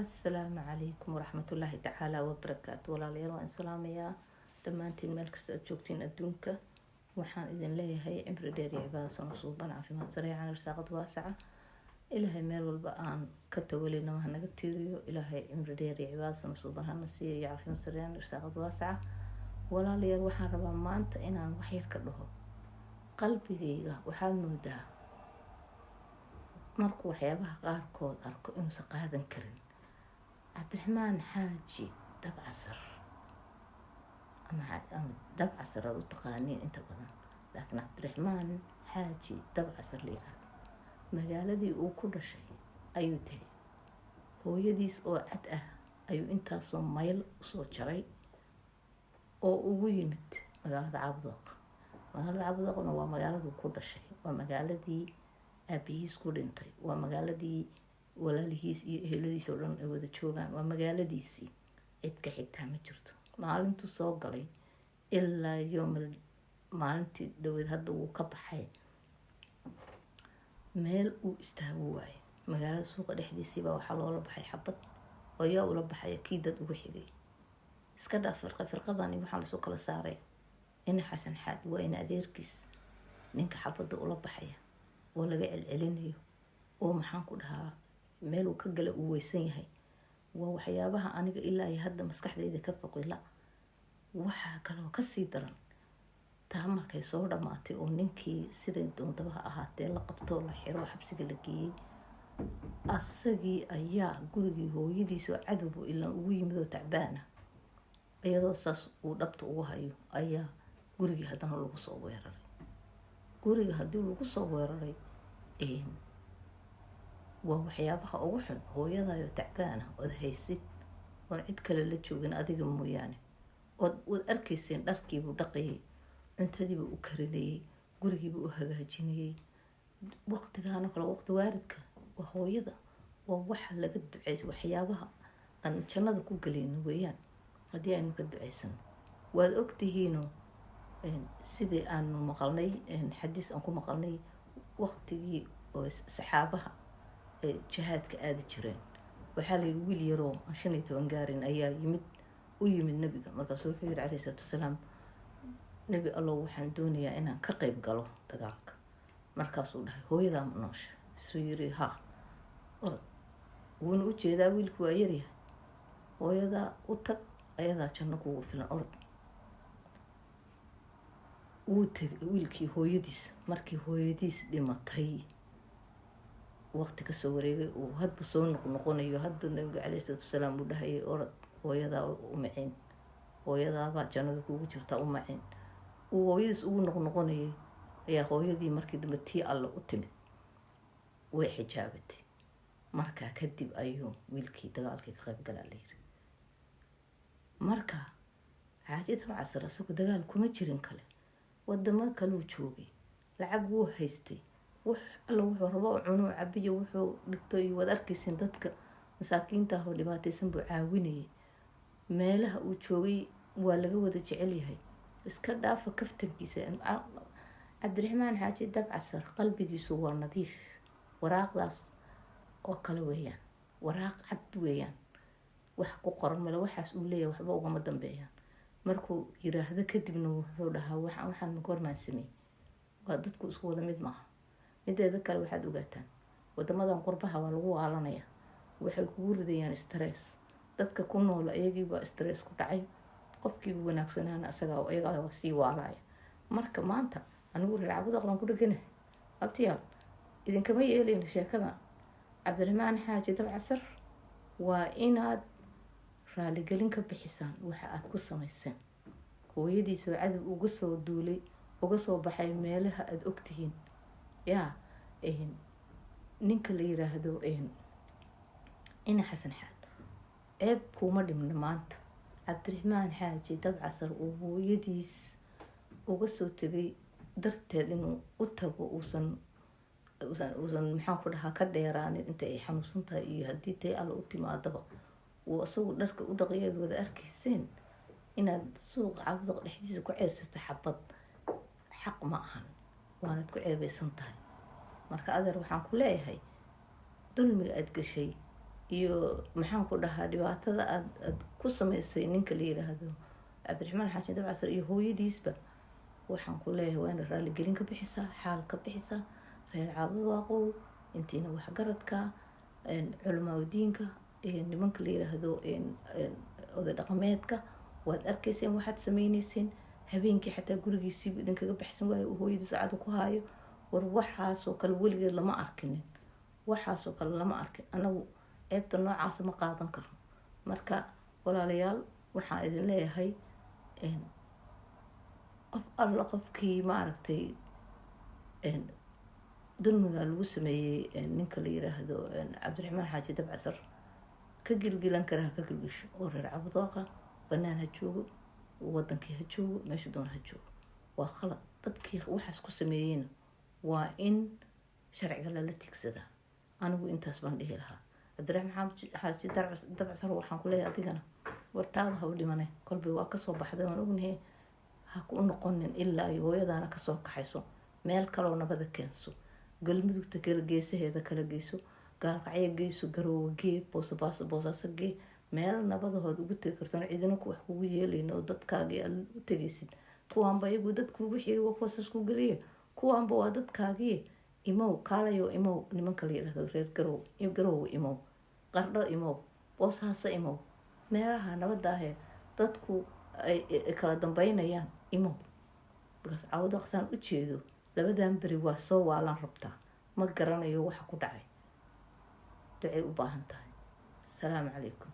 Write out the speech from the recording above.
السلام عليكم ورحمة الله تعالى وبركاته. walaalyaal waan islaamayaa dhammaantiin meel kasta aad joogtiin adduunka. waxaan idin leeyahay cimri dheer iyo cibaado sano suuban, caafimaad sareecan, irsaaqad waasaca. ilaahay meel walba aan ka tawalina ha naga tiiriyo. ilaahay cimri dheer iyo cibaado sano suuban hana siiyo iyo caafimaad sareecan, irsaaqad waasaca. walaalyaal waxaan rabaa maanta inaan wax yar ka dhaho. qalbigayga waxaad moodaa markuu waxyaabaha qaarkood arko inuusan qaadan karin. cabdiraxmaan xaaji dabcasar ama dabcasar aad u taqaaniin inta badan, laakiin cabdiraxmaan xaaji dabcasar la yiraahdo. magaaladii uu ku dhashay ayuu tegay. hooyadiis oo cad ah ayuu intaasoo mayl usoo jaray oo ugu yimid magaalada Cabdooq. magaalada Cabdooqna waa magaaladuu ku dhashay, waa magaaladii aabihiis ku dhintay, waa magaaladii walaalihiis iyo eheladiis oo dhan ay wada joogaan, waa magaaladiisii. cid ka xigtaa ma jirto. maalintuu soo galay ilaa maalintii dhaweed hadda wuu ka baxay, meel uu istaago waaye. magaalada suuqa dhexdiisiibaa waxaa loola baxay xabad oo yaa ula baxaya kii dad uga xigay. iska dhaaf firqadani waxaa lasoo kala saaray in xasan xaad waa in adeerkiis ninka xabadda ula baxaya oo laga celcelinayo oo maxaan ku dhahaa meel uu ka gala uu weysan yahay. waa waxyaabaha aniga ilaa iyo hadda maskaxdayda ka foqila. waxaa kaloo kasii daran taa markay soo dhammaatay oo ninkii siday doontaba ha ahaatee la qabtoo la xiro xabsiga la geeyey, asagii ayaa gurigii hooyadiisoo cadowbu ilaan ugu yimid oo tacbaana, iyadoo saas uu dhabta ugu hayo ayaa gurigii haddana lagu soo weeraray. guriga haddii lagu soo weeraray waa waxyaabaha ugu xun. hooyadaayoo tacbaana ood haysid oon cid kale la joogin adiga mooyaane, ood arkayseen dharkiibuu dhaqayay, cuntadiibuu u karinayay, gurigiibuu u hagaajinayay. waqtigaana kale waqti waaridka waa hooyada, waa waxa laga duceeyo, waxyaabaha aan jannada ku galayno weeyaan haddii aynu ka duceysano. waad ogtihiinoo sidii aanu maqalnay xadiis aan ku maqalnay waqtigii oo saxaabaha jihaadka aadi jireen. waxaa la yidhi wiil yaroo aan 15 gaarin ayaa u yimid nabiga. markaasuu wuxuu yidhi calayhi salaatu wasalaam, nabi allow waxaan doonayaa inaan ka qayb galo dagaalka. markaasuu dhahay hooyadaa ma noosha? isuu yidhi ha. orod, wuuna u jeedaa wiilku waa yaryahay. hooyadaa u tag, ayadaa janno kugu filan, orod. wuu tegay wiilkii hooyadiis. markii hooyadiis dhimatay waqti kasoo wareegay uu hadba soo noqonayo, hadda nabiga calayhi salaatu wasalaam uu dhahayay orod, hooyadaa u maciin, hooyadaabaa jannada kugu jirtaa u maciin. uu hooyadiis ugu noqonayay ayaa hooyadii markii dambe tii alle u timid, way xijaabatay. markaa kadib ayuu wiilkii dagaalkii ka qayb galaa la yiri. marka xaaji dabcasar isagu dagaal kuma jirin kale, wadamo kaluu joogay, lacag wuu haystay, wax alla wuxuu rabo oo cuno cabiyo wuxuu dhigto. iyo wad arkaysin dadka masaakiinta ah oo dhibaataysan buu caawinayay. meelaha uu joogay waa laga wada jecel yahay. iska dhaafa kaftankiisa. cabdiraxmaan xaaji dabcasar qalbigiisu waa nadiif. waraaqdaas oo kale weeyaan, waraaq cad weeyaan, wax ku qoran male. waxaas uu leeyahay waxba ugama dambeeyaan. markuu yiraahdo kadibna wuxuu dhahaa waxaan goormaan sameeyey. waa dadku isku wada mid maaha. mideeda kale waxaad ogaataan wadamadan qurbaha waa lagu waalanaya, waxay kugu ridayaan stress. dadka ku nool ayagiibaa stress ku dhacay, qofkiiba wanaagsanaana ayagaa sii waalaya. marka maanta anigu reer Cabdooq baan ku dheganahay. abtiyaal idinkama yeelayno sheekadan. cabdiraxmaan xaaji dabcasar waa inaad raaligelin ka bixisaan waxa aad ku samayseen. hooyadiisoo cadow uga soo duulay, uga soo baxay meelaha aad ogtihiin. yaa ninka la yiraahdo ina xasan xaad ceeb kuma dhimna maanta. cabdiraxmaan xaaji dabcasar uu hooyadiis uga soo tegay darteed inuu u tago uusan maxaan ku dhahaa ka dheeraanin inta ay xanuunsan tahay iyo haddii tay alla u timaadaba. uu isagu dharka u dhaqayeed wada arkayseen inaad suuqa Cabdooq dhexdiisa ku ceyrsato xabad, xaq ma ahan, waanad ku ceebaysan tahay. marka adeer waxaan ku leeyahay dulmiga aad gashay iyo maxaan ku dhahaa dhibaatada aad ku samaysay ninka la yiraahdo cabdiraxmaan xaaji dabcasar iyo hooyadiisba waxaan ku leeyahay waa ina raaligelin ka bixisaa, xaal ka bixisaa. reer caabud waaqow intiina waxgaradka culamaa diinka nimanka la yiraahdo oday dhaqameedka waad arkayseen waxaad sameynayseen. habeenkii xataa gurigiisii idinkaga baxsan waayo uu hooyadiis cado ku haayo. war waxaasoo kale weligeed lama arkinin, waxaasoo kale lama arkin. anagu ceebta noocaasa ma qaadan karno. marka walaalayaal waxaan idin leeyahay qof alla qofkii maaragtay dulmiga lagu sameeyey ninka la yiraahdo cabdiraxmaan xaaji dabcasar ka gilgilan kara ha ka gilgisho. oo reer caabud waaqa banaan ha joogo, wadankii ha joogo, meesha doona ha joogo. waa khalad. dadkii waxaas ku sameeyeyna waa in sharciga lala tigsadaa. anigu intaas baan dhihi lahaa. cabdiraxmaan xaaji dabcasar waxaan ku leeyahay adigana wartaada ha u dhimane, kolbay waa kasoo baxday waan ognahay. ha ku noqonin ilaa ay hooyadaana kasoo kaxayso, meel kaloo nabada keenso, galmudugta kala geesaheeda kala geyso, gaalkacyo geyso, garoowe gee, boosaaso gee, meel nabadahood ugu tegi kartona cidina wax kugu yeelayna oo dadkaagii aad u tegaysid. kuwaanba iyagu dadkuugu xiri waa kuwaasas ku geliya. kuwaanba waa dadkaagii. imow kaalayo imow nimanka la yidhahdo reer garoowe imow, qardho imow, boosaaso imow, meelaha nabada ahee dadku ay kala dambeynayaan imow. bikaas caawada qasaan u jeedo labadan beri waa soo waalan rabtaa, ma garanayo waxa ku dhacay. ducay u baahan tahay. asalaamu calaykum.